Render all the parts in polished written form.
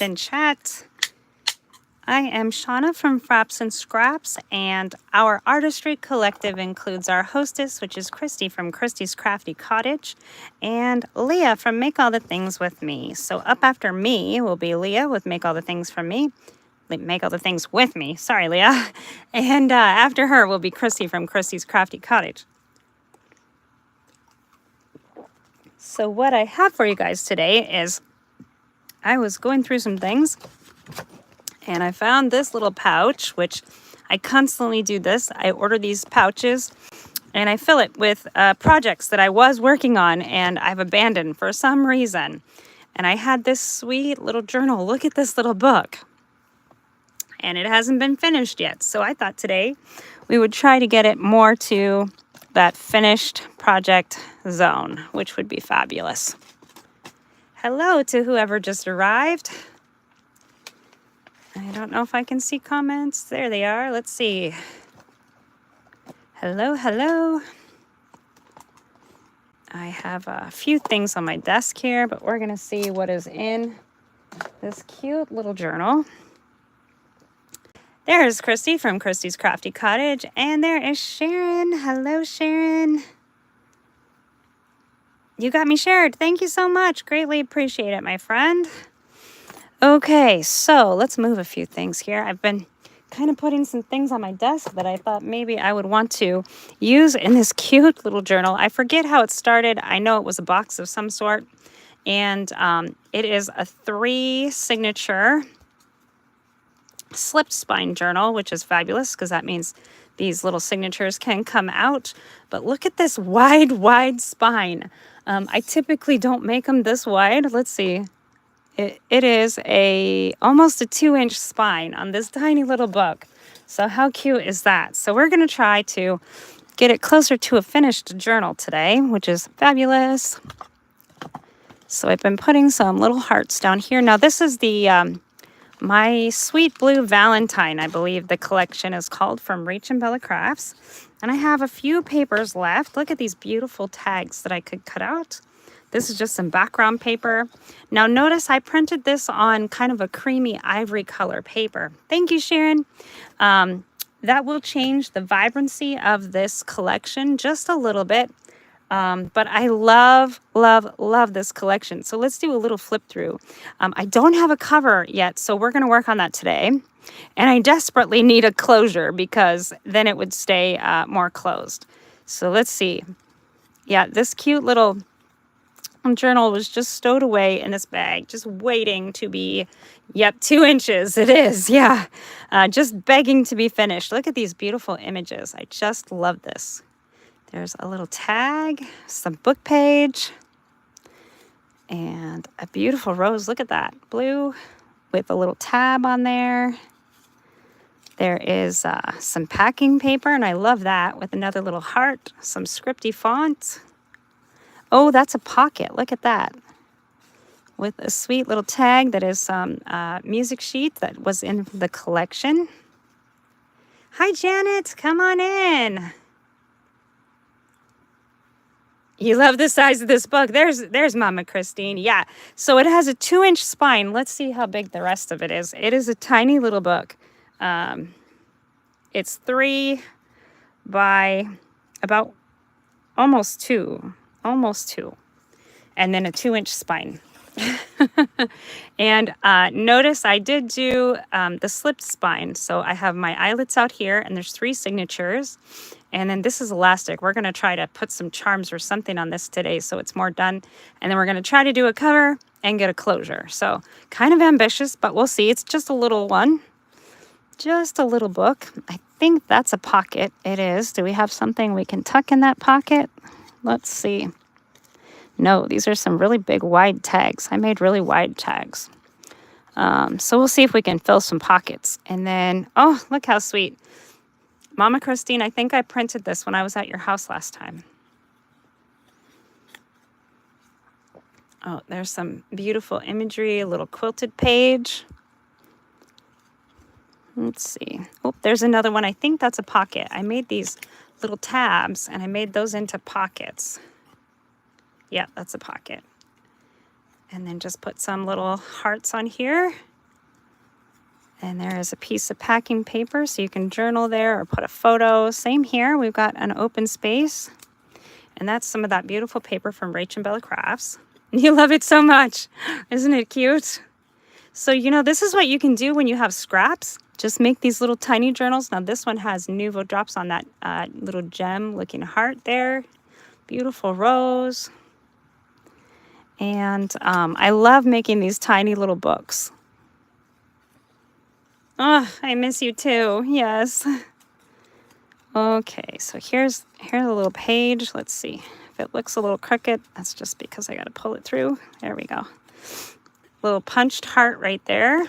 in chat. I am Shauna from Frapps Scraps, and our Artistry Collective includes our hostess, which is Christy from Christy's Crafty Cottage, and Leah from Make All the Things With Me. So up after me will be Leah with Make All the Things from Me. Make All the Things With Me. Sorry, Leah. And after her will be Christy from Christy's Crafty Cottage. So what I have for you guys today is I was going through some things, and I found this little pouch, which I constantly do this. I order these pouches and I fill it with projects that I was working on and I've abandoned for some reason. And I had this sweet little journal. Look at this little book. And it hasn't been finished yet. So I thought today we would try to get it more to that finished project zone, which would be fabulous. Hello to whoever just arrived. I don't know if I can see comments. There they are. Let's see. Hello, hello. I have a few things on my desk here, but we're going to see what is in this cute little journal. There's Christy from Christy's Crafty Cottage, and there is Sharon. Hello, Sharon. You got me shared. Thank you so much. Greatly appreciate it, my friend. Okay, so let's move a few things here. I've been kind of putting some things on my desk that I thought maybe I would want to use in this cute little journal. I forget how it started. I know it was a box of some sort, and it is a 3 signature slipped spine journal, which is fabulous because that means these little signatures can come out. But look at this wide spine. I typically don't make them this wide. Let's see. It is almost a 2-inch spine on this tiny little book. So how cute is that? So we're going to try to get it closer to a finished journal today, which is fabulous. So I've been putting some little hearts down here. Now this is the My Sweet Blue Valentine, I believe the collection is called, from Reach and Bella Crafts. And I have a few papers left. Look at these beautiful tags that I could cut out. This is just some background paper. Now notice I printed this on kind of a creamy ivory color paper. Thank you, Sharon. That will change the vibrancy of this collection just a little bit. But I love this collection. So let's do a little flip through. I don't have a cover yet, so we're going to work on that today. And I desperately need a closure because then it would stay more closed. So let's see. Yeah, this cute little journal was just stowed away in this bag, just waiting to be, 2 inches. It is, yeah. Just begging to be finished. Look at these beautiful images. I just love this. There's a little tag, some book page, and a beautiful rose. Look at that, blue with a little tab on there. There is some packing paper, and I love that, with another little heart, some scripty font. Oh, that's a pocket. Look at that. With a sweet little tag that is some music sheet that was in the collection. Hi, Janet. Come on in. You love the size of this book. There's Mama Christine. Yeah. So it has a 2-inch spine. Let's see how big the rest of it is. It is a tiny little book. It's 3 by about almost 2. And then a 2-inch spine. And notice I did do the slipped spine. So I have my eyelets out here, and there's 3 signatures. And then this is elastic. We're going to try to put some charms or something on this today so it's more done. And then we're going to try to do a cover and get a closure. So kind of ambitious, but we'll see. It's just a little one. Just a little book. I think that's a pocket. It is. Do we have something we can tuck in that pocket? Let's see. No, these are some really big wide tags. I made really wide tags. So we'll see if we can fill some pockets. And then, oh, look how sweet. Mama Christine, I think I printed this when I was at your house last time. Oh, there's some beautiful imagery, a little quilted page. Let's see. Oh, there's another one. I think that's a pocket. I made these little tabs, and I made those into pockets. Yeah, that's a pocket. And then just put some little hearts on here. And there is a piece of packing paper so you can journal there or put a photo. Same here, we've got an open space. And that's some of that beautiful paper from Rach and Bella Crafts. You love it so much. Isn't it cute? So, you know, this is what you can do when you have scraps. Just make these little tiny journals. Now this one has Nouveau drops on that little gem looking heart there. Beautiful rose. And I love making these tiny little books. Oh, I miss you too. Yes. Okay, so here's a little page. Let's see. If it looks a little crooked, that's just because I got to pull it through. There we go. Little punched heart right there.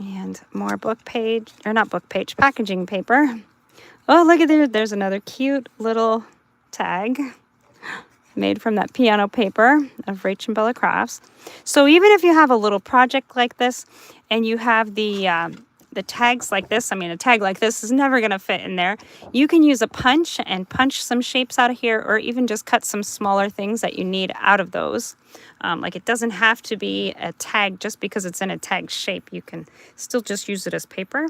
And more book page, or not book page, packaging paper. Oh, look at there. There's another cute little tag made from that piano paper of Rach and Bella Crafts. So even if you have a little project like this and you have the tags like this, I mean, a tag like this is never going to fit in there. You can use a punch and punch some shapes out of here, or even just cut some smaller things that you need out of those. Like it doesn't have to be a tag just because it's in a tag shape. You can still just use it as paper.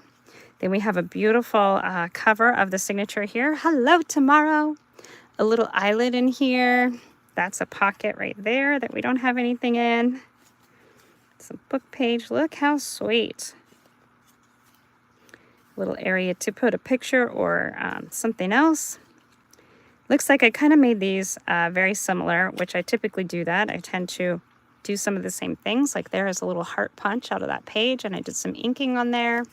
Then we have a beautiful cover of the signature here. Hello, tomorrow. A little eyelet in here. That's a pocket right there that we don't have anything in. It's a book page. Look how sweet. Little area to put a picture or something else. Looks like I kind of made these very similar, which I typically do that. I tend to do some of the same things. Like there is a little heart punch out of that page, and I did some inking on there.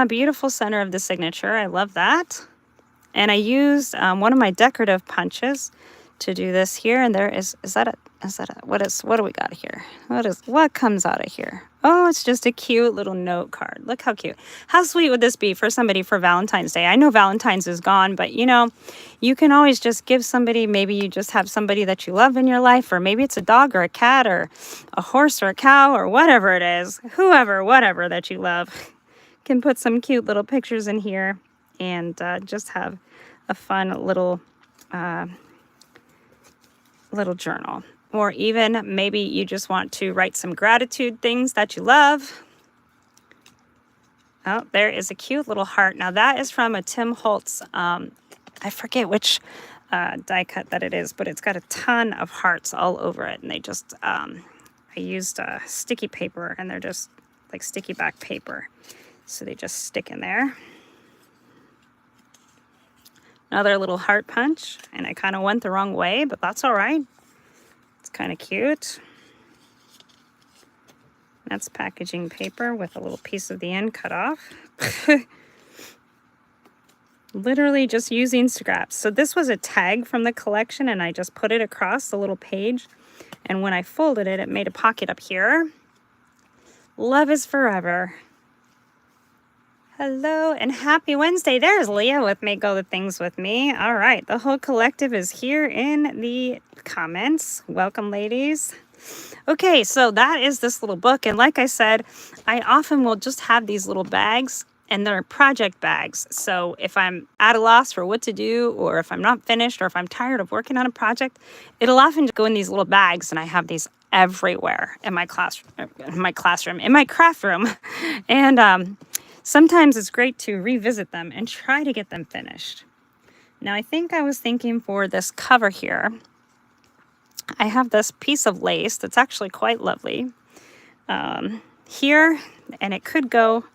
Beautiful center of the signature. I love that. And I used one of my decorative punches to do this here. And there is what do we got here? What comes out of here? Oh, it's just a cute little note card. Look how cute. How sweet would this be for somebody for Valentine's Day? I know Valentine's is gone, but you know, you can always just give somebody, maybe you just have somebody that you love in your life, or maybe it's a dog or a cat or a horse or a cow or whatever it is, whatever that you love. Can put some cute little pictures in here and just have a fun little journal. Or even maybe you just want to write some gratitude things that you love. Oh, there is a cute little heart. Now that is from a Tim Holtz, I forget which die cut that it is, but it's got a ton of hearts all over it. And they just, I used sticky paper, and they're just like sticky back paper. So they just stick in there. Another little heart punch, and I kind of went the wrong way, but that's all right. It's kind of cute. That's packaging paper with a little piece of the end cut off. Literally just using scraps. So this was a tag from the collection, and I just put it across the little page. And when I folded it, it made a pocket up here. Love is forever. Hello and happy Wednesday. There's Leah with Make All the Things With Me. All right, the whole collective is here in the comments. Welcome, ladies. Okay, so that is this little book. And like I said, I often will just have these little bags, and they're project bags. So if I'm at a loss for what to do, or if I'm not finished, or if I'm tired of working on a project, it'll often go in these little bags, and I have these everywhere in my classroom, in my craft room. And sometimes it's great to revisit them and try to get them finished. Now, I think I was thinking for this cover here, I have this piece of lace that's actually quite lovely here, and it could go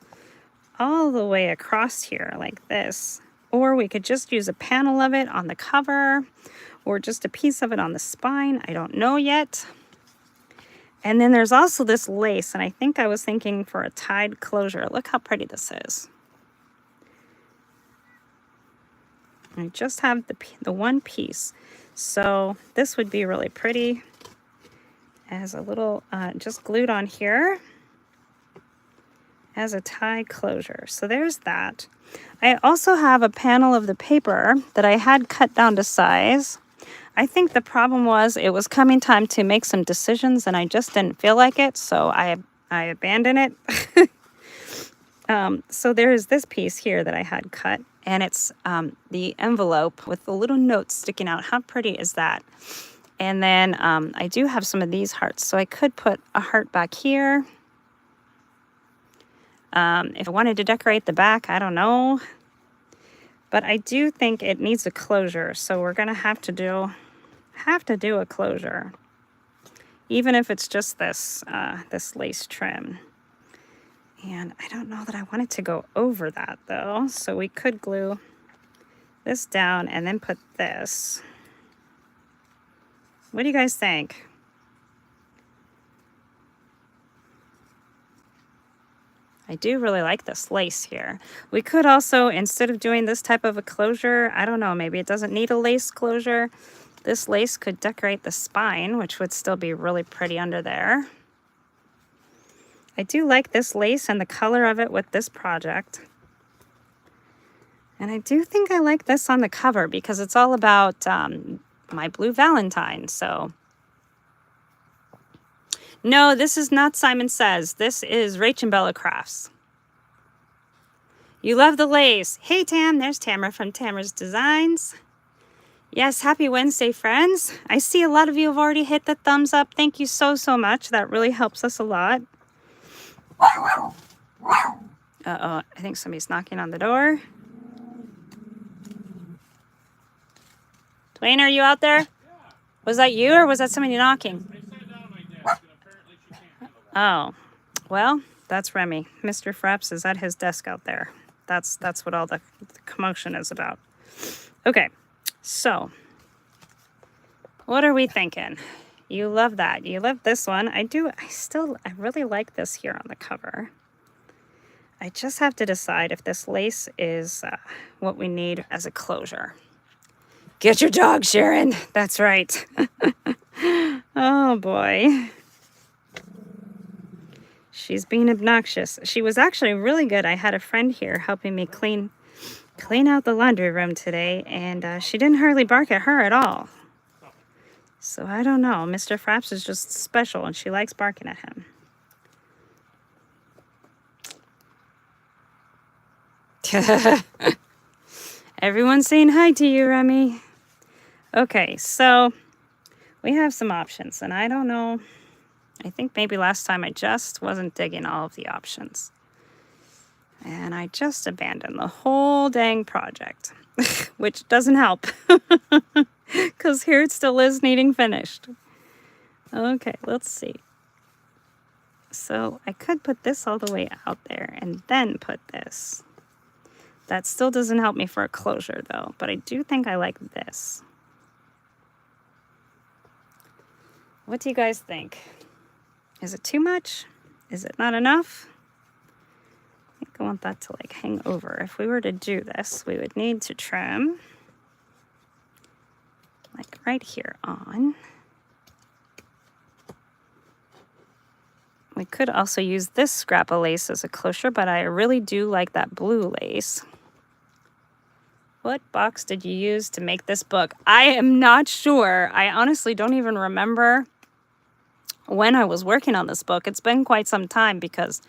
all the way across here like this. Or we could just use a panel of it on the cover, or just a piece of it on the spine. I don't know yet. And then there's also this lace, and I think I was thinking for a tied closure. Look how pretty this is. I just have the one piece. So this would be really pretty as a little, just glued on here as a tie closure. So there's that. I also have a panel of the paper that I had cut down to size. I think the problem was it was coming time to make some decisions, and I just didn't feel like it, so I abandoned it. So there is this piece here that I had cut, And it's the envelope with the little note sticking out. How pretty is that? And then I do have some of these hearts, so I could put a heart back here. If I wanted to decorate the back, I don't know. But I do think it needs a closure, so we're gonna have to do a closure, even if it's just this this lace trim. And I don't know that I want it to go over that though, so we could glue this down and then put this. What do you guys think? I do really like this lace here. We could also, instead of doing this type of a closure, I don't know, maybe it doesn't need a lace closure. This lace could decorate the spine, which would still be really pretty under there. I do like this lace and the color of it with this project. And I do think I like this on the cover because it's all about my blue Valentine. So, no, this is not Simon Says. This is Rach and Bella Crafts. You love the lace. Hey, Tam. There's Tamara from Tamara's Designs. Yes, happy Wednesday, friends. I see a lot of you have already hit the thumbs up. Thank you so, so much. That really helps us a lot. Uh-oh, I think somebody's knocking on the door. Dwayne, are you out there? Yeah. Was that you or was that somebody knocking? I sat down on my desk and apparently she can't handle it. Oh, well, that's Remy. Mr. Frapps is at his desk out there. That's what all the commotion is about. Okay, so what are we thinking? You love that. You love this one. I really like this here on the cover. I just have to decide if this lace is what we need as a closure. Get your dog, Sharon. That's right. Oh, boy. She's being obnoxious. She was actually really good. I had a friend here helping me clean out the laundry room today, and she didn't hardly bark at her at all. So I don't know. Mr. Frapps is just special, and she likes barking at him. Everyone's saying hi to you, Remy. Okay, so we have some options, and I don't know. I think maybe last time I just wasn't digging all of the options. And I just abandoned the whole dang project, which doesn't help. Because here it still is needing finished. Okay, let's see. So I could put this all the way out there and then put this. That still doesn't help me for a closure though, but I do think I like this. What do you guys think? Is it too much? Is it not enough? I think I want that to like hang over. If we were to do this, we would need to trim like right here on. We could also use this scrap of lace as a closure, but I really do like that blue lace. What box did you use to make this book? I am not sure. I honestly don't even remember when I was working on this book. It's been quite some time because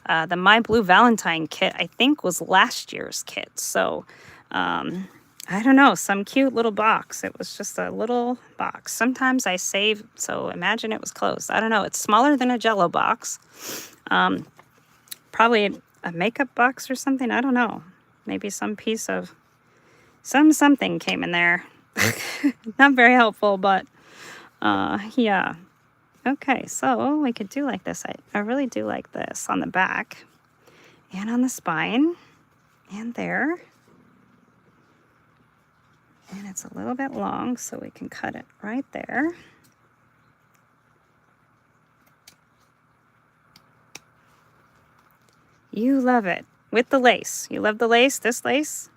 the My Blue Valentine kit, I think, was last year's kit. So, I don't know, some cute little box. It was just a little box. Sometimes I save, so imagine it was closed. I don't know. It's smaller than a Jell-O box. Probably a makeup box or something. I don't know. Maybe some piece of something came in there. Not very helpful, but yeah. Okay, so we could do like this. I really do like this on the back and on the spine and there. And it's a little bit long, so we can cut it right there. You love it. With the lace. You love the lace, this lace.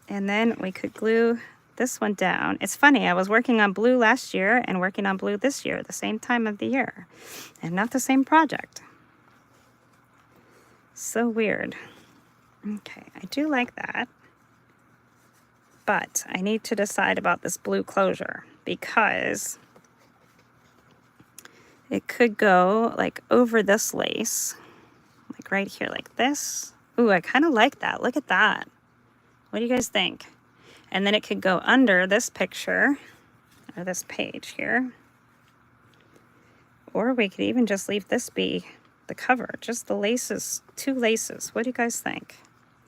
And then we could glue this one down. It's funny, I was working on blue last year and working on blue this year, the same time of the year. And not the same project. So weird. Okay, I do like that. But I need to decide about this blue closure because it could go like over this lace, like right here like this, Ooh, I kind of like that. Look at that. What do you guys think? And then it could go under this picture or this page here. Or we could even just leave this be the cover, just the laces, 2 laces. What do you guys think?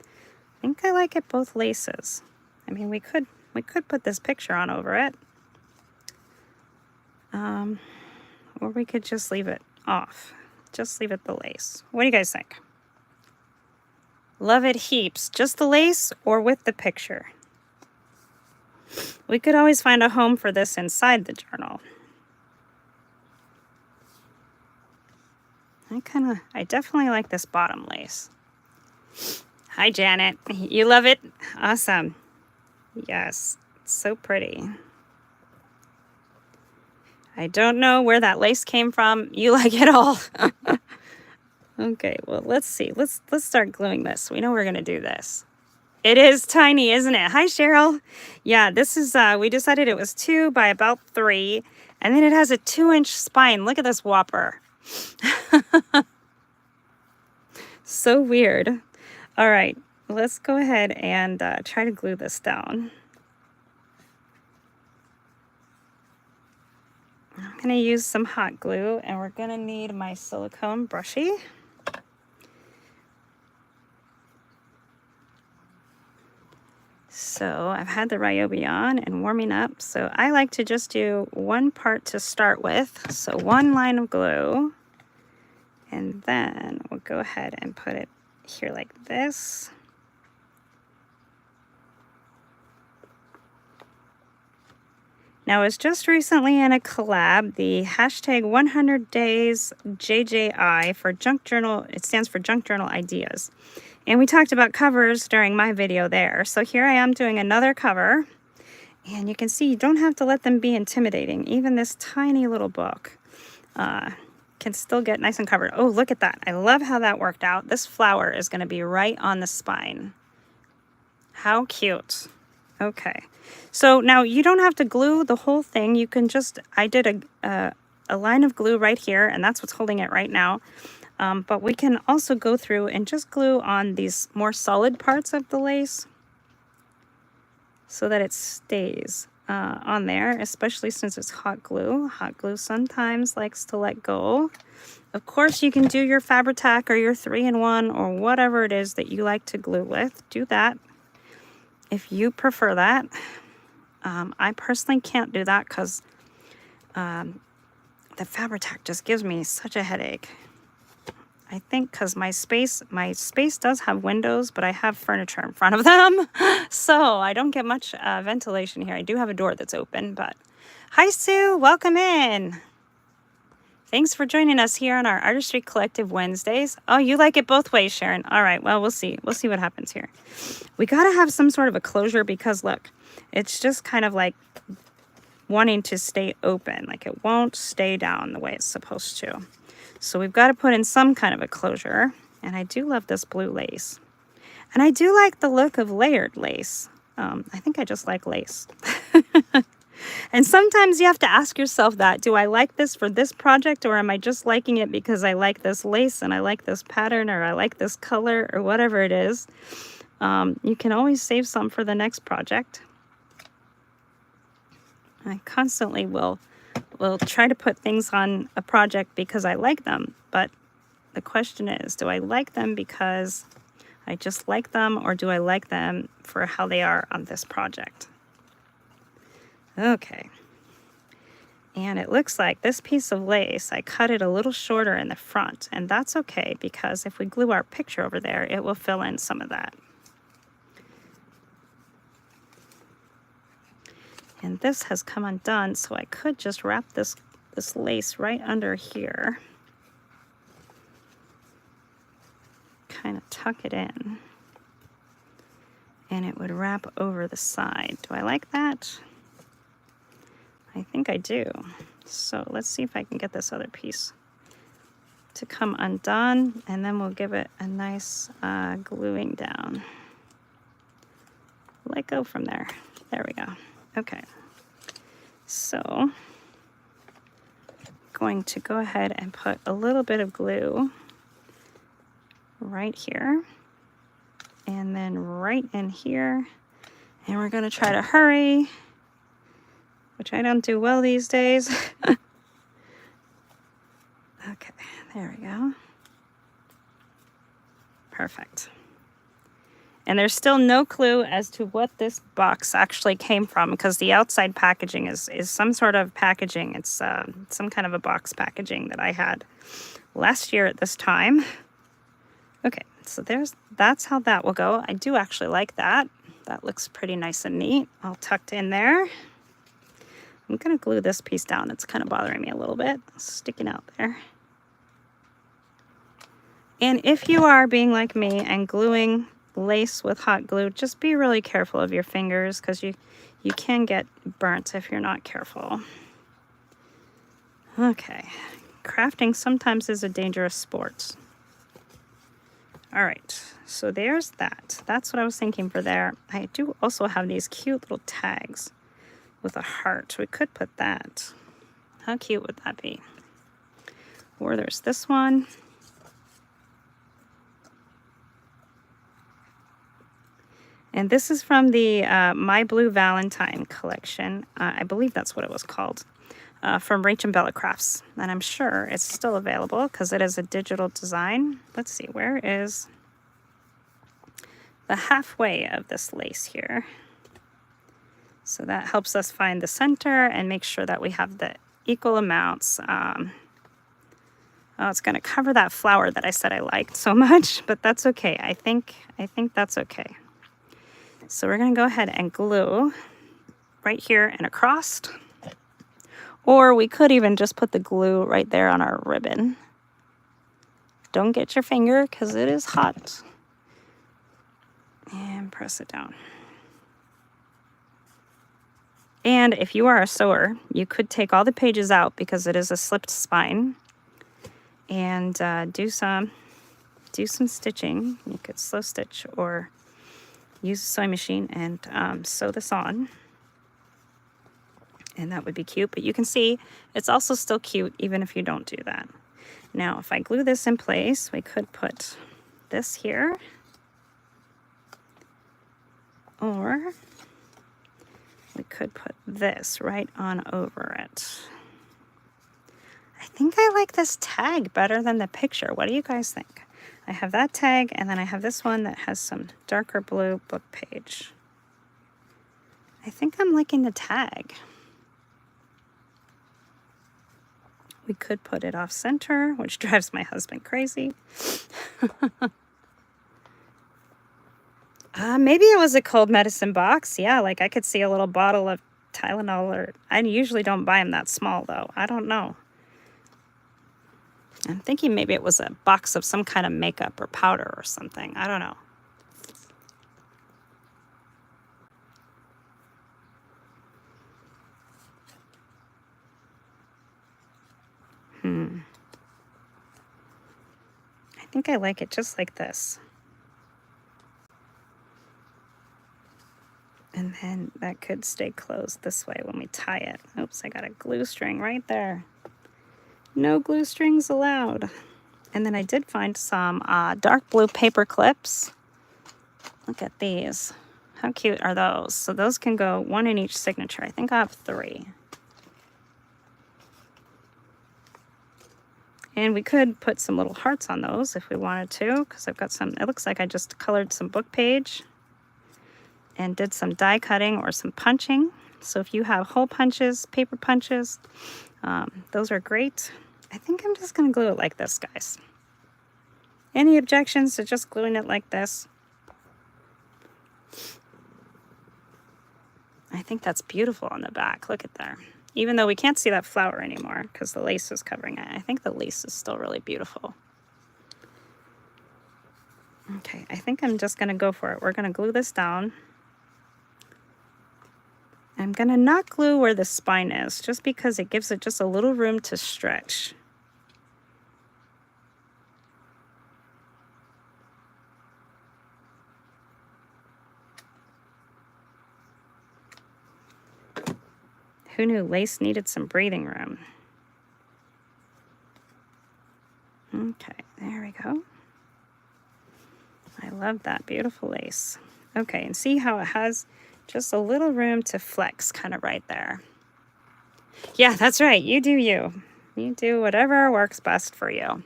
I think I like it both laces. I mean, we could put this picture on over it. Or we could just leave it off. Just leave it the lace. What do you guys think? Love it heaps. Just the lace or with the picture? We could always find a home for this inside the journal. I definitely like this bottom lace. Hi, Janet. You love it? Awesome. Yes, it's so pretty. I don't know where that lace came from. You like it all. Okay, well, let's see. Let's start gluing this. We know we're going to do this. It is tiny, isn't it? Hi, Cheryl. Yeah, this is, we decided it was 2 by about 3. And then it has a 2-inch spine. Look at this whopper. So weird. All right, let's go ahead and try to glue this down. I'm going to use some hot glue, and we're going to need my silicone brushie. So I've had the Ryobi on and warming up. So I like to just do 1 part to start with. So 1 line of glue. And then we'll go ahead and put it here like this. Now, I was just recently in a collab, the hashtag 100 days JJI for Junk Journal. It stands for Junk Journal Ideas. And we talked about covers during my video there. So here I am doing another cover. And you can see you don't have to let them be intimidating. Even this tiny little book can still get nice and covered. Oh, look at that. I love how that worked out. This flower is going to be right on the spine. How cute. Okay. So now you don't have to glue the whole thing. You can just, I did a line of glue right here, and that's what's holding it right now. But we can also go through and just glue on these more solid parts of the lace so that it stays on there, especially since it's hot glue. Hot glue sometimes likes to let go. Of course, you can do your Fabri-Tac or your 3-in-1 or whatever it is that you like to glue with. Do that if you prefer that. I personally can't do that because the Fabri-Tac just gives me such a headache. I think because my space does have windows, but I have furniture in front of them, so I don't get much ventilation here. I do have a door that's open, but hi, Sue, welcome in. Thanks for joining us here on our Artistry Collective Wednesdays. Oh, you like it both ways, Sharon. All right, well, we'll see. We'll see what happens here. We got to have some sort of a closure because, look, it's just kind of like wanting to stay open. Like it won't stay down the way it's supposed to. So we've got to put in some kind of a closure. And I do love this blue lace. And I do like the look of layered lace. I think I just like lace. And sometimes you have to ask yourself that, do I like this for this project, or am I just liking it because I like this lace and I like this pattern, or I like this color, or whatever it is. You can always save some for the next project. I constantly will try to put things on a project because I like them, but the question is, do I like them because I just like them, or do I like them for how they are on this project? Okay, and it looks like this piece of lace, I cut it a little shorter in the front, and that's okay because if we glue our picture over there, it will fill in some of that. And this has come undone, so I could just wrap this lace right under here. Kind of tuck it in. And it would wrap over the side. Do I like that? I think I do. So let's see if I can get this other piece to come undone, and then we'll give it a nice gluing down. Let go from there. There we go. Okay, so going to go ahead and put a little bit of glue right here. and then right in here. And we're going to try to hurry, which I don't do well these days. Okay, there we go. Perfect. And there's still no clue as to what this box actually came from, because the outside packaging is some sort of packaging. It's some kind of a box packaging that I had last year at this time. Okay, so that's how that will go. I do actually like that. That looks pretty nice and neat, all tucked in there. I'm gonna glue this piece down. It's kind of bothering me a little bit, sticking out there. And if you are being like me and gluing lace with hot glue, just be really careful of your fingers, because you can get burnt if you're not careful. Okay, crafting sometimes is a dangerous sport. All right, so there's that. That's what I was thinking for there. I do also have these cute little tags with a heart. We could put that. How cute would that be? Or there's this one. And this is from the My Blue Valentine collection. I believe that's what it was called. From Rach and Bella Crafts. And I'm sure it's still available because it is a digital design. Let's see, where is the halfway of this lace here? So that helps us find the center and make sure that we have the equal amounts. Oh, it's going to cover that flower that I said I liked so much, but that's okay. I think that's okay. So we're going to go ahead and glue right here and across. Or we could even just put the glue right there on our ribbon. Don't get your finger because it is hot. And press it down. And if you are a sewer, you could take all the pages out because it is a slipped spine. And do some stitching. You could slow stitch or use a sewing machine and sew this on. And that would be cute. But you can see it's also still cute even if you don't do that. Now, if I glue this in place, we could put this here. Or we could put this right on over it. I think I like this tag better than the picture. What do you guys think? I have that tag, and then I have this one that has some darker blue book page. I think I'm liking the tag. We could put it off center, which drives my husband crazy. Maybe it was a cold medicine box. Yeah, like I could see a little bottle of Tylenol, or I usually don't buy them that small though. I don't know. I'm thinking maybe it was a box of some kind of makeup or powder or something. I don't know. I think I like it just like this. And then that could stay closed this way when we tie it. Oops, I got a glue string right there. No glue strings allowed. And then I did find some dark blue paper clips. Look at these. How cute are those? So those can go one in each signature. I think I have 3. And we could put some little hearts on those if we wanted to, because I've got some, it looks like I just colored some book page and did some die cutting or some punching. So if you have hole punches, paper punches, those are great. I think I'm just going to glue it like this, guys. Any objections to just gluing it like this? I think that's beautiful on the back. Look at there. Even though we can't see that flower anymore because the lace is covering it, I think the lace is still really beautiful. Okay, I think I'm just going to go for it. We're going to glue this down. I'm going to not glue where the spine is, just because it gives it just a little room to stretch. Who knew lace needed some breathing room? Okay, there we go. I love that. Beautiful lace. Okay, and see how it has just a little room to flex kind of right there. Yeah, that's right. You do you. You do whatever works best for you.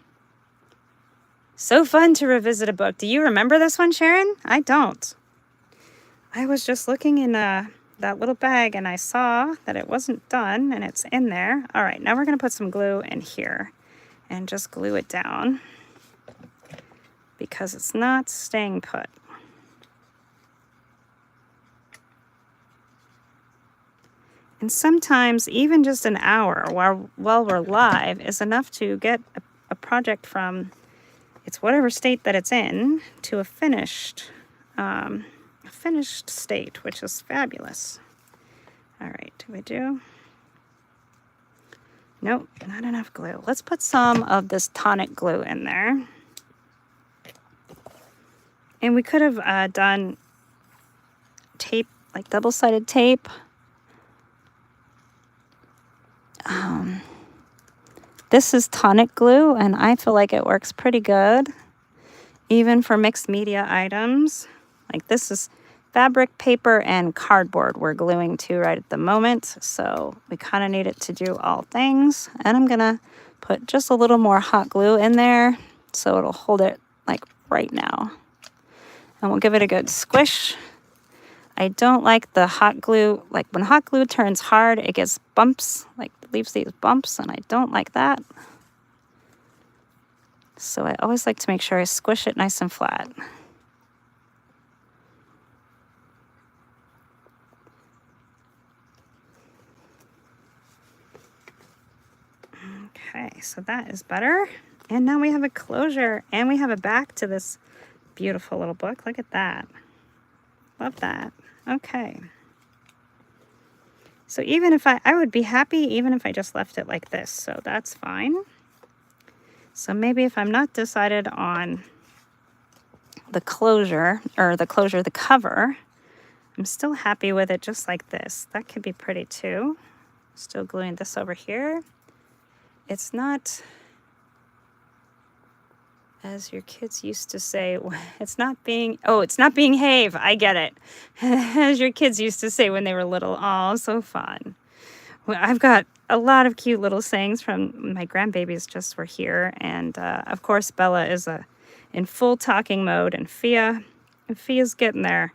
So fun to revisit a book. Do you remember this one, Sharon? I don't. I was just looking in that little bag and I saw that it wasn't done and it's in there. All right, now we're going to put some glue in here and just glue it down because it's not staying put. And sometimes even just an hour while we're live is enough to get a project from it's whatever state that it's in to a finished state, which is fabulous. All right, do we do? Nope, not enough glue. Let's put some of this tonic glue in there. And we could have done tape, like double-sided tape. This is tonic glue, and I feel like it works pretty good, even for mixed media items. Like this is fabric, paper, and cardboard we're gluing to right at the moment, so we kind of need it to do all things. And I'm gonna put just a little more hot glue in there so it'll hold it like right now. And we'll give it a good squish. I don't like the hot glue, like when hot glue turns hard, it gets bumps, like leaves these bumps, and I don't like that. So I always like to make sure I squish it nice and flat. Okay, so that is better. And now we have a closure and we have a back to this beautiful little book. Look at that. Love that. Okay. So even if I would be happy even if I just left it like this. So that's fine. So maybe if I'm not decided on the closure, the cover, I'm still happy with it just like this. That could be pretty too. Still gluing this over here. It's not, as your kids used to say, it's not being have. I get it. As your kids used to say when they were little. Oh, so fun. Well, I've got a lot of cute little sayings from my grandbabies just were here. And of course, Bella is in full talking mode, and Fia's getting there.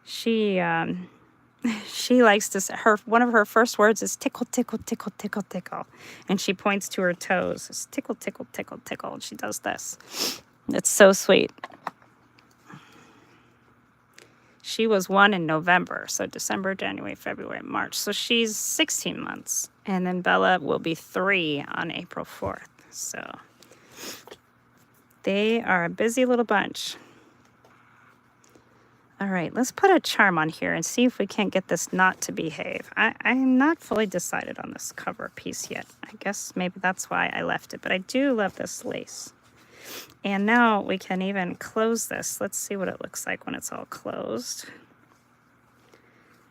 She likes to say one of her first words is tickle, tickle, tickle, tickle, tickle. And she points to her toes. It's tickle, tickle, tickle, tickle. And she does this. It's so sweet. She was 1 in November. So December, January, February, March. So she's 16 months. And then Bella will be 3 on April 4th. So they are a busy little bunch. All right, let's put a charm on here and see if we can't get this not to behave. I'm not fully decided on this cover piece yet. I guess maybe that's why I left it, but I do love this lace. And now we can even close this. Let's see what it looks like when it's all closed,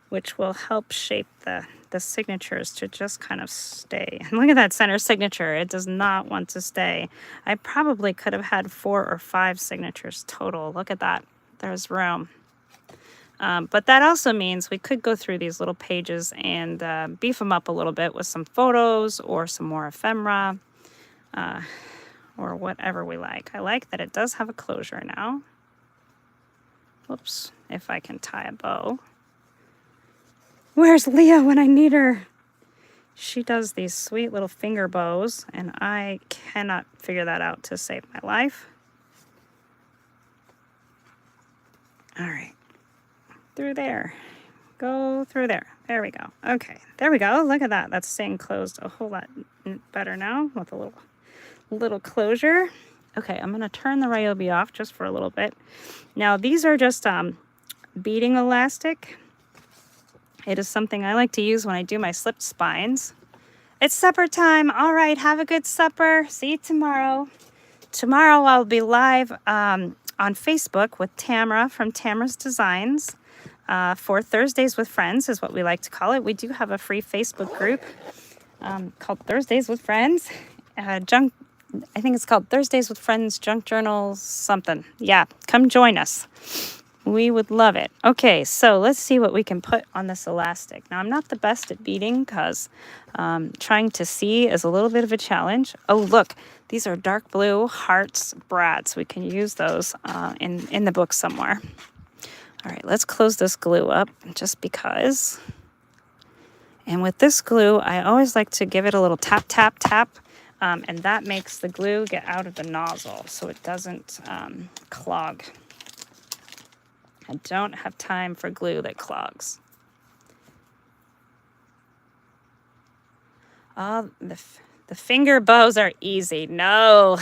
which will help shape the signatures to just kind of stay. And look at that center signature. It does not want to stay. I probably could have had 4 or 5 signatures total. Look at that. There's room. But that also means we could go through these little pages and beef them up a little bit with some photos or some more ephemera or whatever we like. I like that it does have a closure now. Whoops, if I can tie a bow. Where's Leah when I need her? She does these sweet little finger bows, and I cannot figure that out to save my life. All right. Through there. Go through there. There we go. Okay. There we go. Look at that. That's staying closed a whole lot better now with a little closure. Okay, I'm going to turn the Ryobi off just for a little bit. Now, these are just beading elastic. It is something I like to use when I do my slipped spines. It's supper time. All right, have a good supper. See you tomorrow. Tomorrow I'll be live on Facebook with Tamara from Tamara's Designs for Thursdays with Friends is what we like to call it. We do have a free Facebook group called Thursdays with Friends. I think it's called Thursdays with Friends, Junk Journals, something. Yeah, come join us. We would love it. Okay, so let's see what we can put on this elastic. Now, I'm not the best at beading because trying to see is a little bit of a challenge. Oh, look, these are dark blue hearts brads. We can use those in the book somewhere. All right, let's close this glue up just because. And with this glue, I always like to give it a little tap, tap, tap. And that makes the glue get out of the nozzle so it doesn't clog. I don't have time for glue that clogs. Oh, the finger bows are easy. No,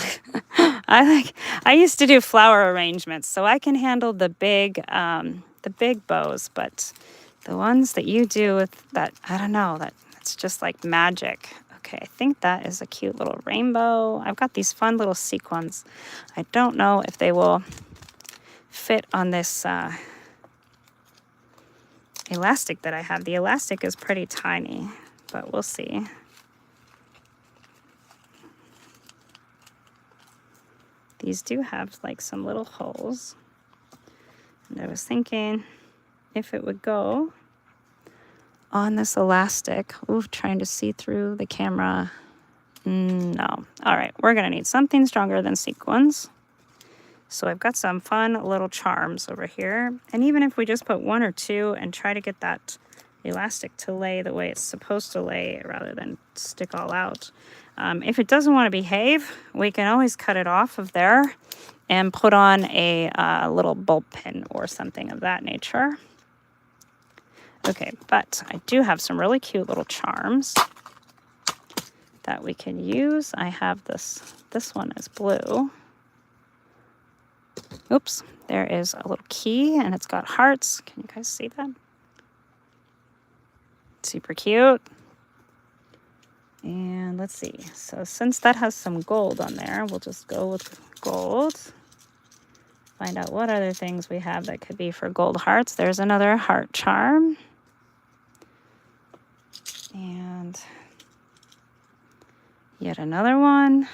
I used to do flower arrangements, so I can handle the big bows, but the ones that you do with that, I don't know, that's just like magic. Okay, I think that is a cute little rainbow. I've got these fun little sequins. I don't know if they will fit on this elastic that I have. The elastic is pretty tiny, but we'll see. These do have like some little holes. And I was thinking if it would go on this elastic. Ooh, trying to see through the camera. No. All right, we're gonna need something stronger than sequins. So I've got some fun little charms over here. And even if we just put one or two and try to get that elastic to lay the way it's supposed to lay rather than stick all out. If it doesn't want to behave, we can always cut it off of there and put on a little bulb pin or something of that nature. Okay, but I do have some really cute little charms that we can use. I have this one is blue. Oops, there is a little key and it's got hearts. Can you guys see that? Super cute. And let's see. So since that has some gold on there, we'll just go with gold. Find out what other things we have that could be for gold hearts. There's another heart charm. And yet another one.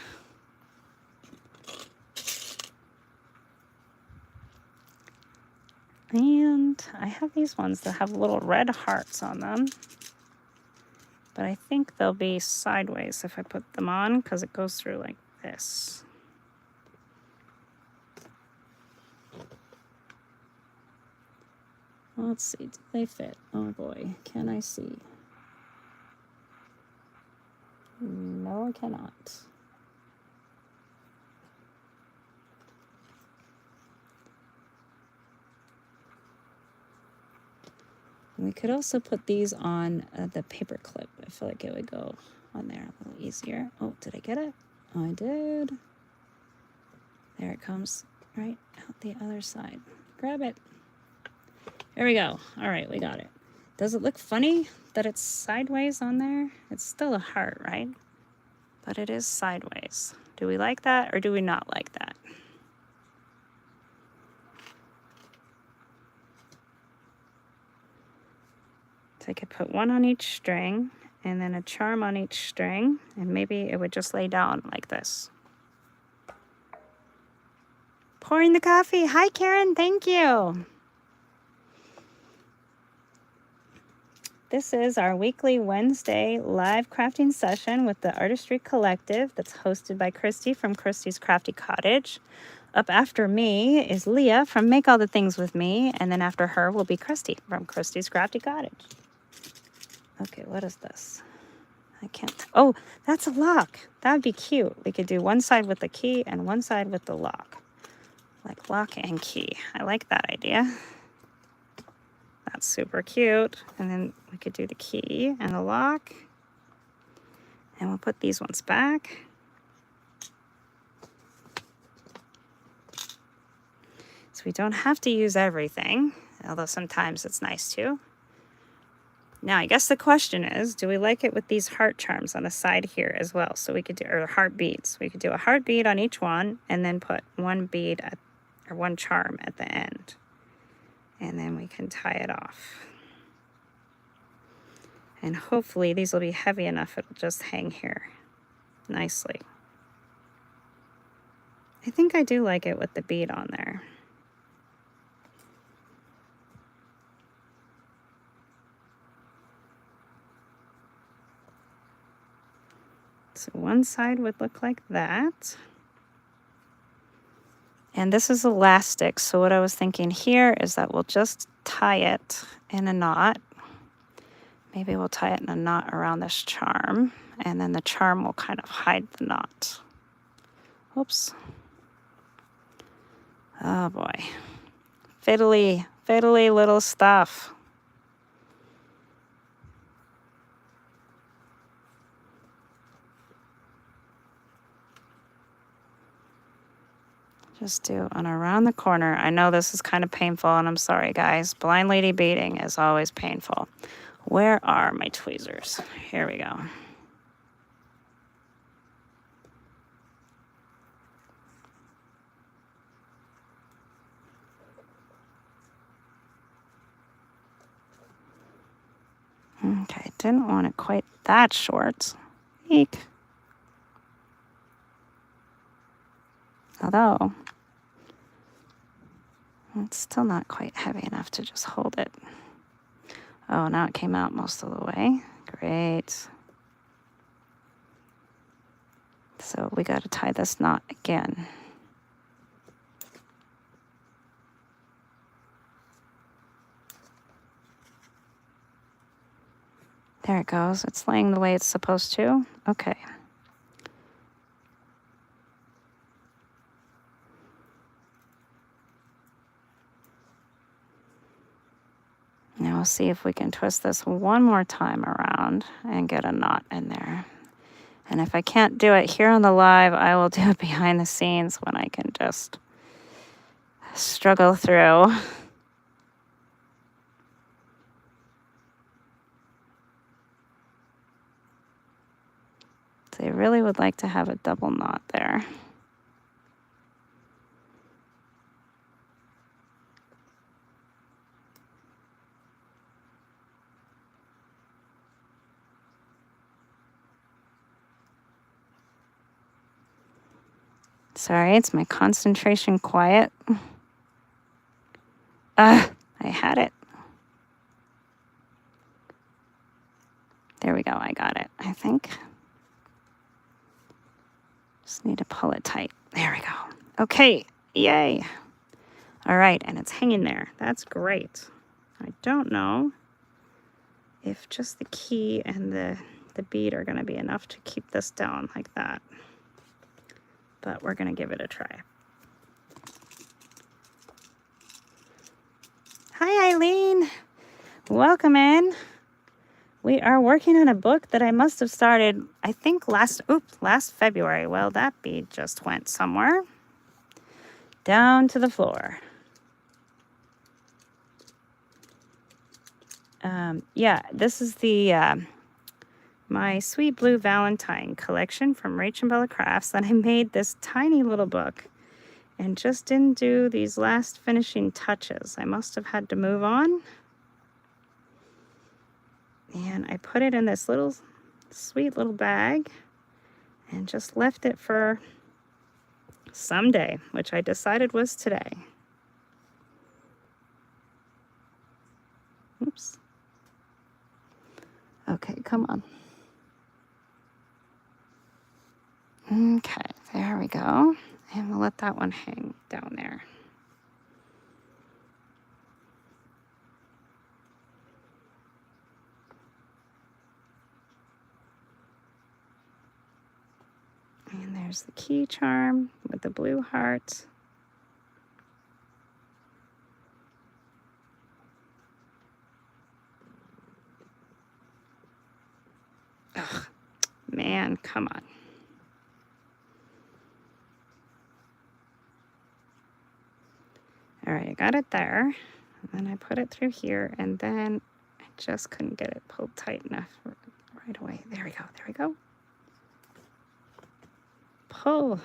And I have these ones that have little red hearts on them. But I think they'll be sideways if I put them on because it goes through like this. Let's see, do they fit? Oh boy, can I see? No, I cannot. We could also put these on the paper clip. I feel like it would go on there a little easier. Oh, did I get it? Oh, I did. There it comes right out the other side. Grab it. There we go. All right, we got it. Does it look funny that it's sideways on there? It's still a heart, right? But it is sideways. Do we like that or do we not like that? So I could put one on each string and then a charm on each string, and maybe it would just lay down like this. Pouring the coffee. Hi, Karen. Thank you. This is our weekly Wednesday live crafting session with the Artistry Collective that's hosted by Christy from Christy's Crafty Cottage. Up after me is Leah from Make All the Things With Me, and then after her will be Christy from Christy's Crafty Cottage. Okay, what is this? I can't. Oh, that's a lock. That would be cute. We could do one side with the key and one side with the lock. Like lock and key. I like that idea. That's super cute. And then we could do the key and the lock. And we'll put these ones back. So we don't have to use everything, although sometimes it's nice to. Now, I guess the question is, do we like it with these heart charms on the side here as well? So we could do, or heart beads. We could do a heart bead on each one and then put one bead or one charm at the end. And then we can tie it off. And hopefully these will be heavy enough it'll just hang here nicely. I think I do like it with the bead on there. So one side would look like that. And this is elastic, so what I was thinking here is that we'll just tie it in a knot. Maybe we'll tie it in a knot around this charm, and then the charm will kind of hide the knot. Oops. Oh boy. Fiddly, fiddly little stuff. Just do an around the corner. I know this is kind of painful, and I'm sorry, guys. Blind lady beading is always painful. Where are my tweezers? Here we go. Okay, didn't want it quite that short. Eek. Although, it's still not quite heavy enough to just hold it. Oh, now it came out most of the way. Great. So we got to tie this knot again. There it goes. It's laying the way it's supposed to. Okay. Now we'll see if we can twist this one more time around and get a knot in there. And if I can't do it here on the live, I will do it behind the scenes when I can just struggle through. So I really would like to have a double knot there. Sorry, it's my concentration quiet. I had it. There we go, I got it, I think. Just need to pull it tight. There we go. Okay, yay. All right, and it's hanging there. That's great. I don't know if just the key and the bead are gonna be enough to keep this down like that. But we're gonna give it a try. Hi, Eileen. Welcome in. We are working on a book that I must have started, I think last February. Well, that bead just went somewhere. Down to the floor. Yeah, this is the my Sweet Blue Valentine collection from Rach and Bella Crafts that I made this tiny little book and just didn't do these last finishing touches. I must have had to move on. And I put it in this little sweet little bag and just left it for someday, which I decided was today. Oops. Okay, come on. Okay, there we go. And we'll let that one hang down there. And there's the key charm with the blue heart. Ugh, man, come on. All right, I got it there. And then I put it through here, and then I just couldn't get it pulled tight enough right away. There we go, there we go. Pull.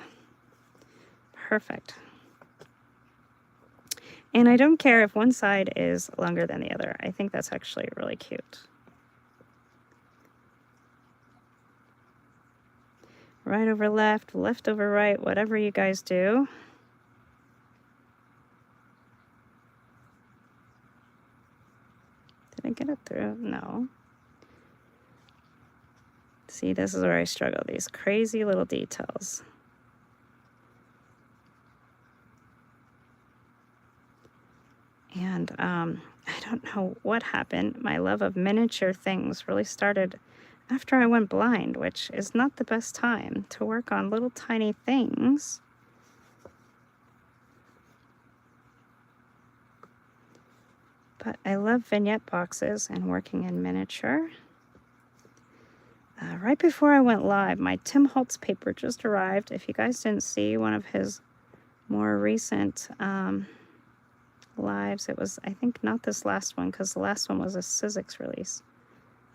Perfect. And I don't care if one side is longer than the other. I think that's actually really cute. right over left, left over right, whatever you guys do. Did I get it through? No. See, this is where I struggle, these crazy little details. And I don't know what happened. My love of miniature things really started after I went blind, which is not the best time to work on little tiny things. But I love vignette boxes and working in miniature. Right before I went live, my Tim Holtz paper just arrived. If you guys didn't see one of his more recent lives, it was, I think, not this last one, because the last one was a Sizzix release.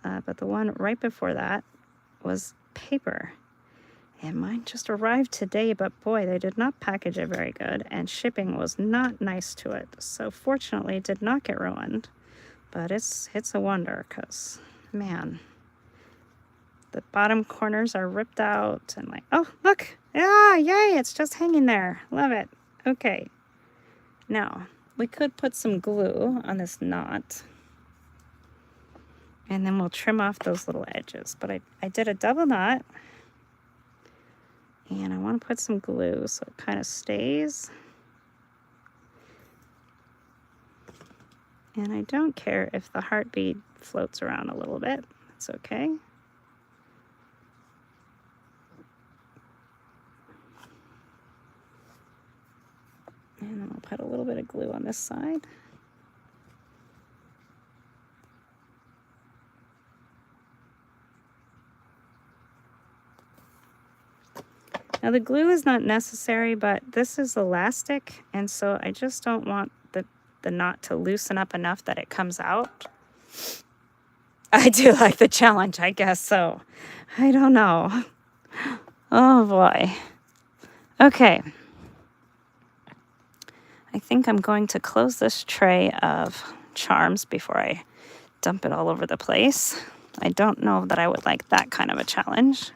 But the one right before that was paper. And mine just arrived today, but boy, they did not package it very good, and shipping was not nice to it. So fortunately, it did not get ruined. But it's a wonder, because, man, the bottom corners are ripped out, and like, oh, look, ah, yay, it's just hanging there. Love it. Okay. Now, we could put some glue on this knot, and then we'll trim off those little edges. But I did a double knot, and I want to put some glue so it kind of stays. And I don't care if the heartbeat floats around a little bit. It's okay. And then I'll put a little bit of glue on this side. Now the glue is not necessary, but this is elastic, and so I just don't want the knot to loosen up enough that it comes out. I do like the challenge, I guess so. I don't know. Oh boy. Okay. I think I'm going to close this tray of charms before I dump it all over the place. I don't know that I would like that kind of a challenge.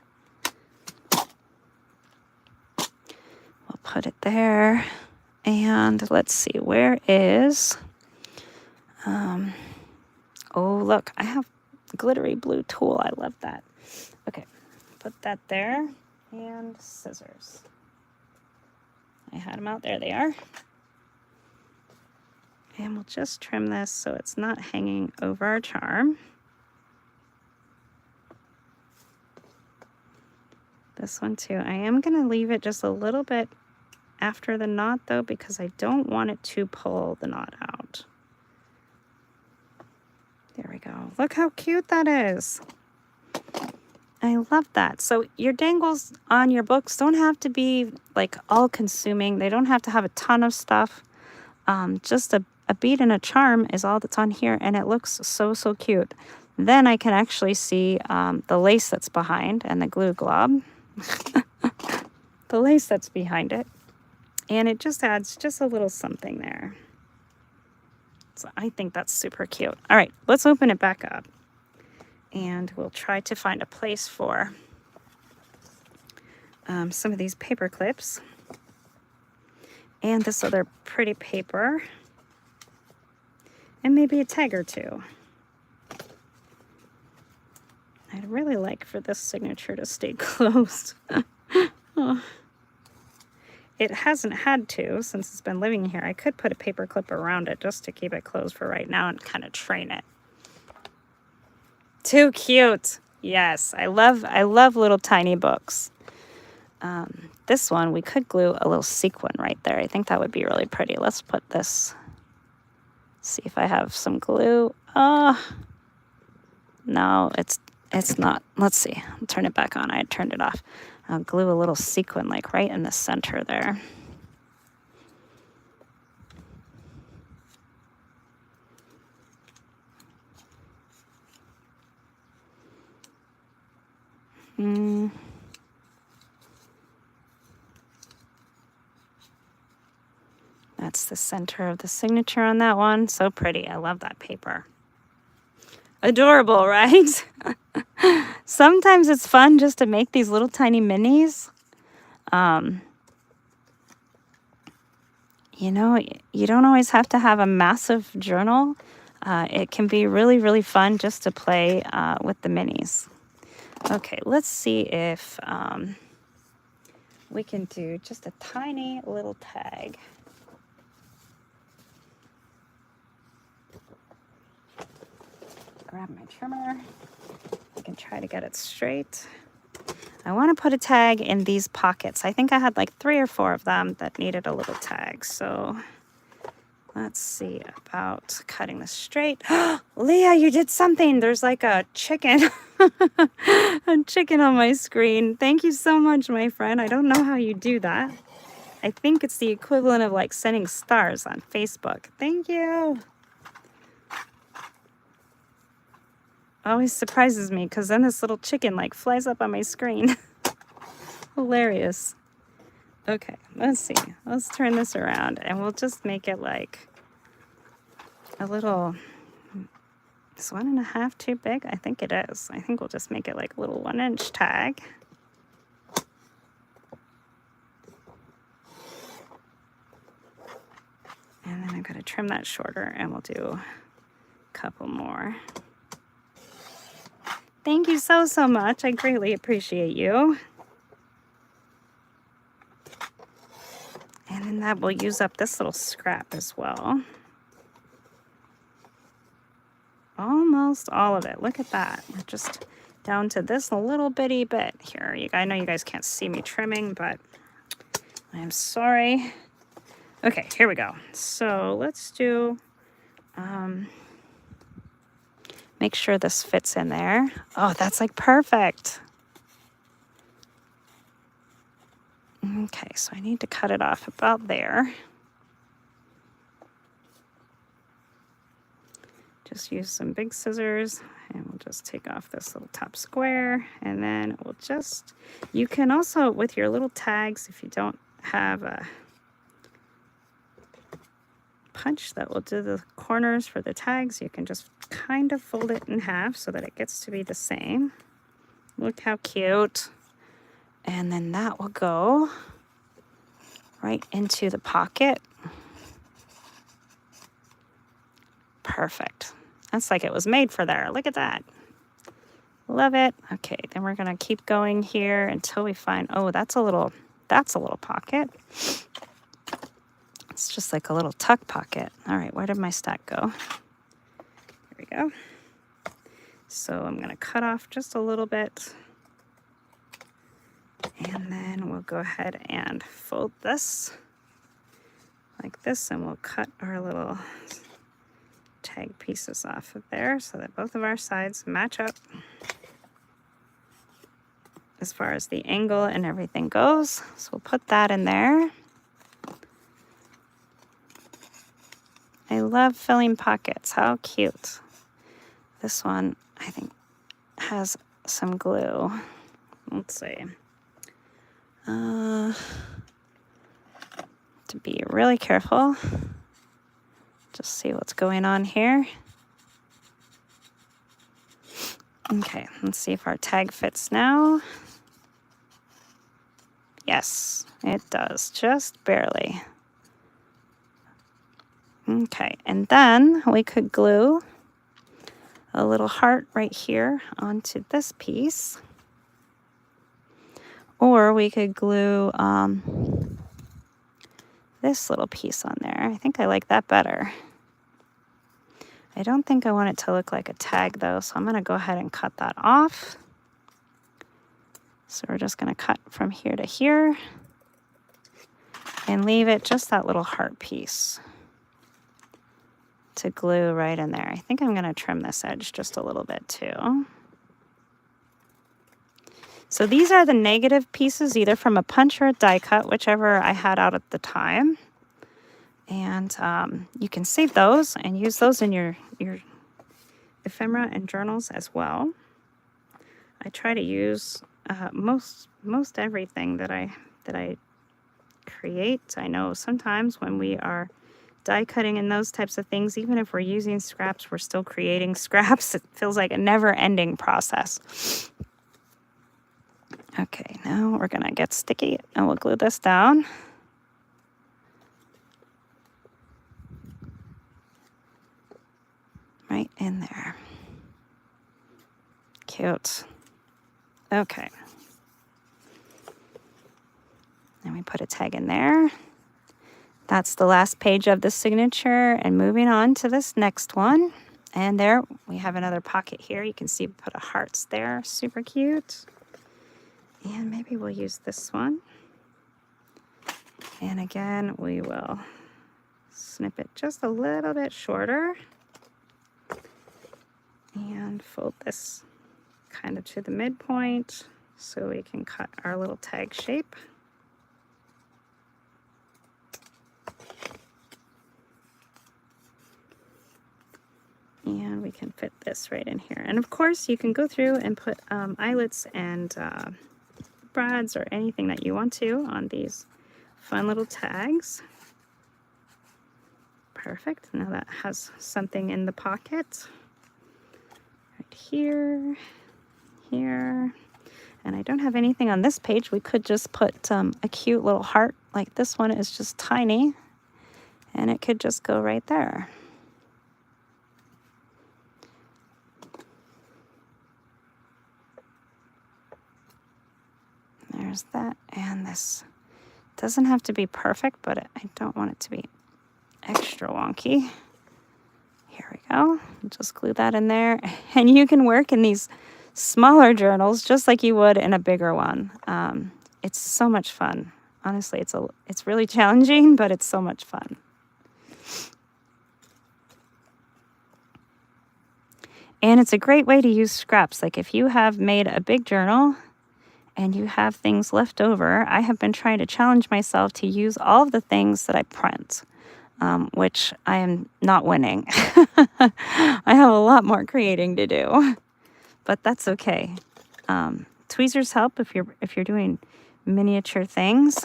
We'll put it there. And let's see, where is... oh, look, I have glittery blue tulle. I love that. Okay, put that there. And scissors. I had them out. There they are. And we'll just trim this so it's not hanging over our charm. This one too. I am going to leave it just a little bit after the knot though, because I don't want it to pull the knot out. There we go. Look how cute that is. I love that. So your dangles on your books don't have to be like all consuming. They don't have to have a ton of stuff. Just a bead and a charm is all that's on here, and it looks so cute. Then I can actually see the lace that's behind and the glue glob. The lace that's behind it. And it just adds just a little something there. So I think that's super cute. All right, let's open it back up. And we'll try to find a place for some of these paper clips. And this other pretty paper. And maybe a tag or two. I'd really like for this signature to stay closed. Oh. It hasn't had to since it's been living here. I could put a paper clip around it just to keep it closed for right now and kind of train it. Too cute. Yes, I love little tiny books. This one, we could glue a little sequin right there. I think that would be really pretty. Let's put this, see if I have some glue. Oh, no, it's not. Let's see. I'll turn it back on. I had turned it off. I'll glue a little sequin like right in the center there. That's the center of the signature on that one. So pretty. I love that paper. Adorable, right? Sometimes it's fun just to make these little tiny minis. You know, you don't always have to have a massive journal. It can be really, really fun just to play with the minis. Okay, let's see if we can do just a tiny little tag. Grab my trimmer. I can try to get it straight. I want to put a tag in these pockets. I think I had like 3 or 4 of them that needed a little tag. So let's see about cutting this straight. Leah, you did something. There's like a chicken. A chicken on my screen. Thank you so much, my friend. I don't know how you do that. I think it's the equivalent of like sending stars on Facebook. Thank you. Always surprises me because then this little chicken like flies up on my screen. Hilarious. Okay, let's see. Let's turn this around and we'll just make it like a little, is 1.5 too big? I think it is. I think we'll just make it like a little 1-inch tag. And then I've got to trim that shorter and we'll do a couple more. Thank you so, so much. I greatly appreciate you. And then that will use up this little scrap as well. Almost all of it. Look at that. We're just down to this little bitty bit here. I know you guys can't see me trimming, but I'm sorry. Okay, here we go. So let's do... make sure this fits in there. Oh, that's like perfect. Okay, so I need to cut it off about there. Just use some big scissors and we'll just take off this little top square, and then we'll just, you can also, with your little tags, if you don't have a punch that will do the corners for the tags, you can just kind of fold it in half so that it gets to be the same. Look how cute. And then that will go right into the pocket. Perfect. That's like it was made for there. Look at that. Love it. Okay, then we're gonna keep going here until we find, oh, that's a little pocket. It's just like a little tuck pocket. All right, where did my stack go? Here we go. So I'm gonna cut off just a little bit. And then we'll go ahead and fold this like this, and we'll cut our little tag pieces off of there so that both of our sides match up as far as the angle and everything goes. So we'll put that in there. I love filling pockets. How cute. This one, I think, has some glue. Let's see. To be really careful. Just see what's going on here. Okay, let's see if our tag fits now. Yes, it does, just barely. Okay, and then we could glue a little heart right here onto this piece. Or we could glue this little piece on there. I think I like that better. I don't think I want it to look like a tag though, so I'm gonna go ahead and cut that off. So we're just gonna cut from here to here and leave it just that little heart piece to glue right in there. I think I'm gonna trim this edge just a little bit too. So these are the negative pieces, either from a punch or a die cut, whichever I had out at the time. And you can save those and use those in your ephemera and journals as well. I try to use most everything that I create. I know sometimes when we are die cutting and those types of things, even if we're using scraps, we're still creating scraps. It feels like a never-ending process. Okay, now we're gonna get sticky and we'll glue this down. Right in there. Cute. Okay. And we put a tag in there. That's the last page of the signature, and moving on to this next one. And there we have another pocket here. You can see we put a hearts there. Super cute. And maybe we'll use this one. And again, we will snip it just a little bit shorter. And fold this kind of to the midpoint so we can cut our little tag shape. And we can fit this right in here. And of course, you can go through and put eyelets and brads or anything that you want to on these fun little tags. Perfect. Now that has something in the pocket. Right here, here. And I don't have anything on this page. We could just put a cute little heart. Like this one is just tiny. And it could just go right there. There's that, and this doesn't have to be perfect, but I don't want it to be extra wonky. Here we go. Just glue that in there, and you can work in these smaller journals just like you would in a bigger one. It's so much fun. Honestly, it's really challenging, but it's so much fun. And it's a great way to use scraps. Like if you have made a big journal and you have things left over, I have been trying to challenge myself to use all of the things that I print, which I am not winning. I have a lot more creating to do, but that's okay. Tweezers help if you're doing miniature things.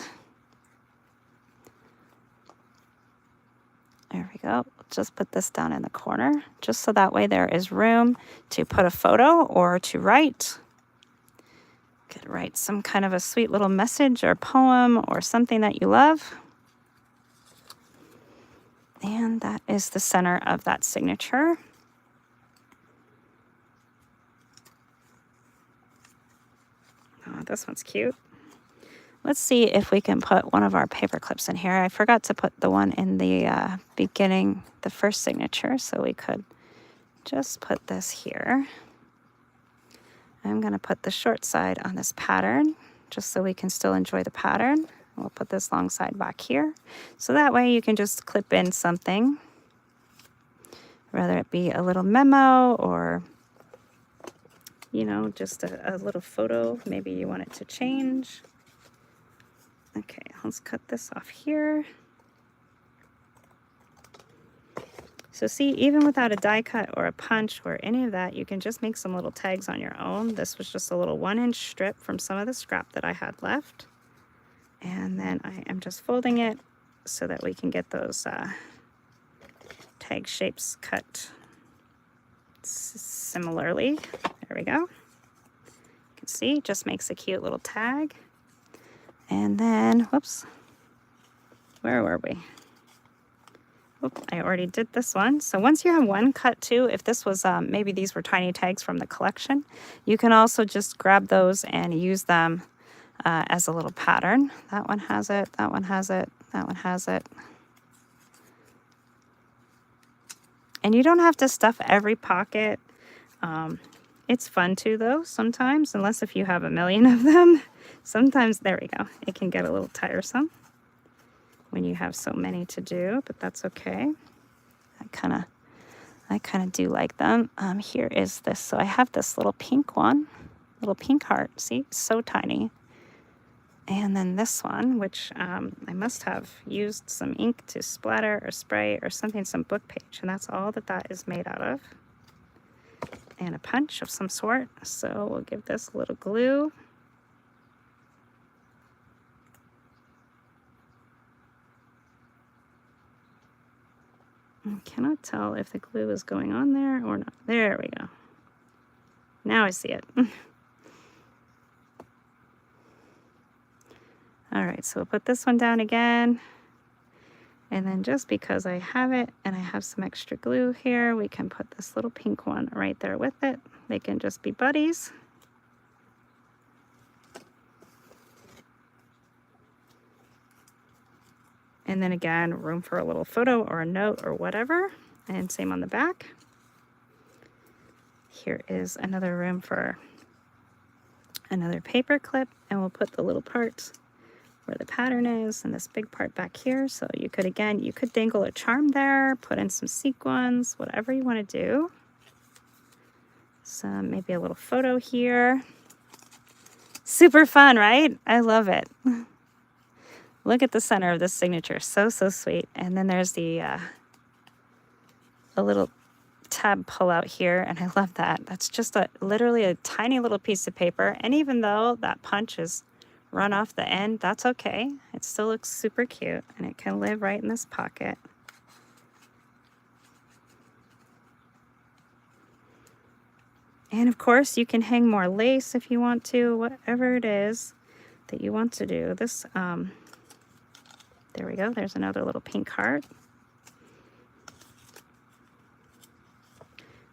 There we go. Just put this down in the corner, just so that way there is room to put a photo or to write. Could write some kind of a sweet little message or poem or something that you love. And that is the center of that signature. Oh, this one's cute. Let's see if we can put one of our paper clips in here. I forgot to put the one in the beginning, the first signature, so we could just put this here. I'm going to put the short side on this pattern just so we can still enjoy the pattern. We'll put this long side back here. So that way you can just clip in something, whether it be a little memo or, you know, just a little photo. Maybe you want it to change. Okay, let's cut this off here. So see, even without a die cut or a punch or any of that, you can just make some little tags on your own. This was just a little 1-inch strip from some of the scrap that I had left. And then I am just folding it so that we can get those tag shapes cut similarly. There we go. You can see, it just makes a cute little tag. And then, whoops, where were we? Oop, I already did this one. So once you have one cut too, if this was, maybe these were tiny tags from the collection, you can also just grab those and use them as a little pattern. That one has it, that one has it, that one has it. And you don't have to stuff every pocket. It's fun too though, sometimes, unless if you have a million of them. Sometimes, there we go, it can get a little tiresome when you have so many to do, but that's okay. I kind of do like them. Here is this. So I have this little pink one, little pink heart. See, so tiny. And then this one, which I must have used some ink to splatter or spray or something, some book page, and that's all that that is made out of. And a punch of some sort. So we'll give this a little glue. I cannot tell if the glue is going on there or not. There we go. Now I see it. All right, so we'll put this one down again. And then just because I have it and I have some extra glue here, we can put this little pink one right there with it. They can just be buddies. And then again, room for a little photo or a note or whatever. And same on the back. Here is another room for another paper clip, and we'll put the little part where the pattern is and this big part back here. So you could, again, you could dangle a charm there, put in some sequins, whatever you want to do. Some, maybe a little photo here. Super fun, right? I love it. Look at the center of this signature. So, so sweet. And then there's the a little tab pull out here, and I love that. That's just literally a tiny little piece of paper. And even though that punch is run off the end, that's okay. It still looks super cute, and it can live right in this pocket. And of course, you can hang more lace if you want to, whatever it is that you want to do. This, there we go. There's another little pink heart.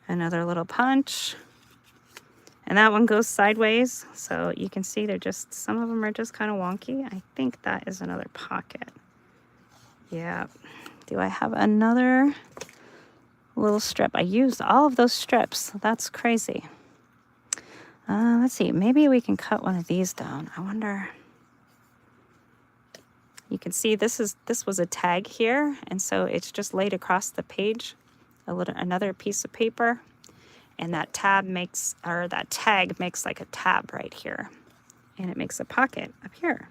Another little punch. And that one goes sideways. So you can see they're just, some of them are just kind of wonky. I think that is another pocket. Yeah. Do I have another little strip? I used all of those strips. That's crazy. Let's see. Maybe we can cut one of these down. I wonder. You can see this was a tag here, and so it's just laid across the page, another piece of paper, and that tag makes like a tab right here, and it makes a pocket up here.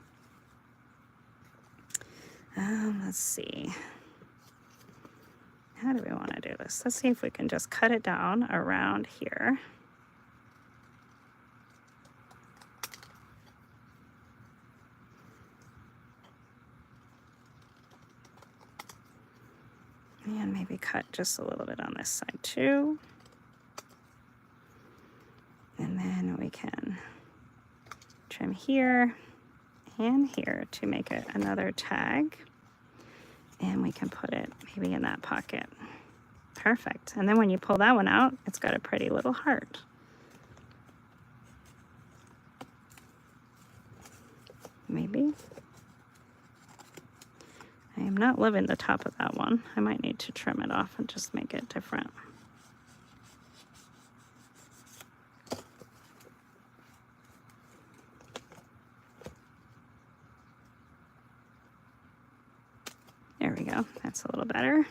Let's see. How do we want to do this? Let's see if we can just cut it down around here. And maybe cut just a little bit on this side too. And then we can trim here and here to make it another tag. And we can put it maybe in that pocket. Perfect. And then when you pull that one out, it's got a pretty little heart. Maybe. I am not loving the top of that one. I might need to trim it off and just make it different. There we go. That's a little better.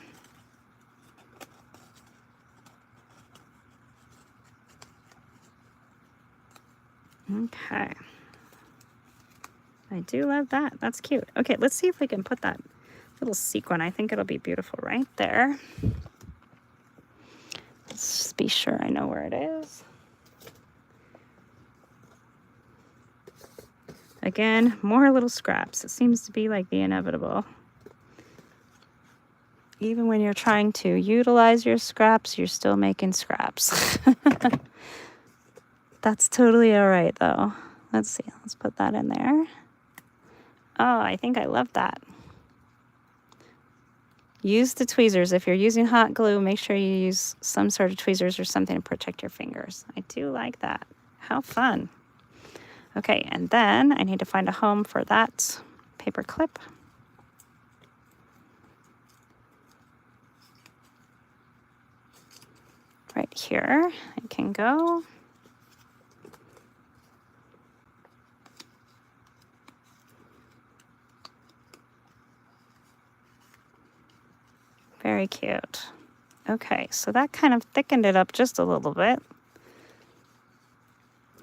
Okay. I do love that. That's cute. Okay, let's see if we can put that little sequin. I think it'll be beautiful right there. Let's just be sure I know where it is. Again, more little scraps. It seems to be like the inevitable. Even when you're trying to utilize your scraps, you're still making scraps. That's totally all right, though. Let's see. Let's put that in there. Oh, I think I love that. Use the tweezers. If you're using hot glue, make sure you use some sort of tweezers or something to protect your fingers. I do like that. How fun. Okay, and then I need to find a home for that paper clip. Right here, it can go. Very cute. Okay, so that kind of thickened it up just a little bit.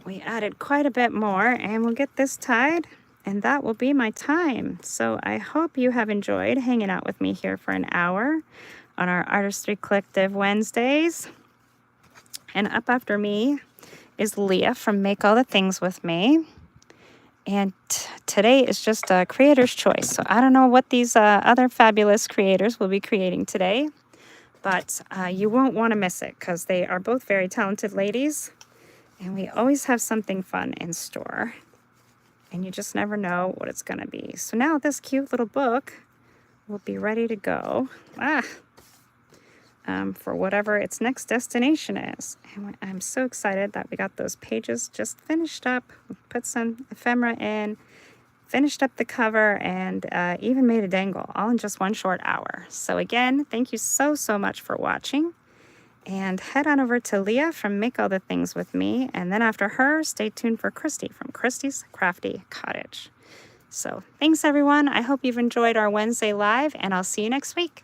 We added quite a bit more, and we'll get this tied, and that will be my time. So I hope you have enjoyed hanging out with me here for an hour on our Artistry Collective Wednesdays. And up after me is Leah from Make All the Things With Me. And today is just a creator's choice. So I don't know what these other fabulous creators will be creating today. but you won't want to miss it because they are both very talented ladies, and we always have something fun in store, and you just never know what it's going to be. So now this cute little book will be ready to go for whatever its next destination is. And I'm so excited that we got those pages just finished up. We put some ephemera in, finished up the cover, and even made a dangle, all in just one short hour. So again, thank you so much for watching. And head on over to Leah from Make All the Things With Me. And then after her, stay tuned for Christy from Christy's Crafty Cottage. So thanks, everyone. I hope you've enjoyed our Wednesday Live, and I'll see you next week.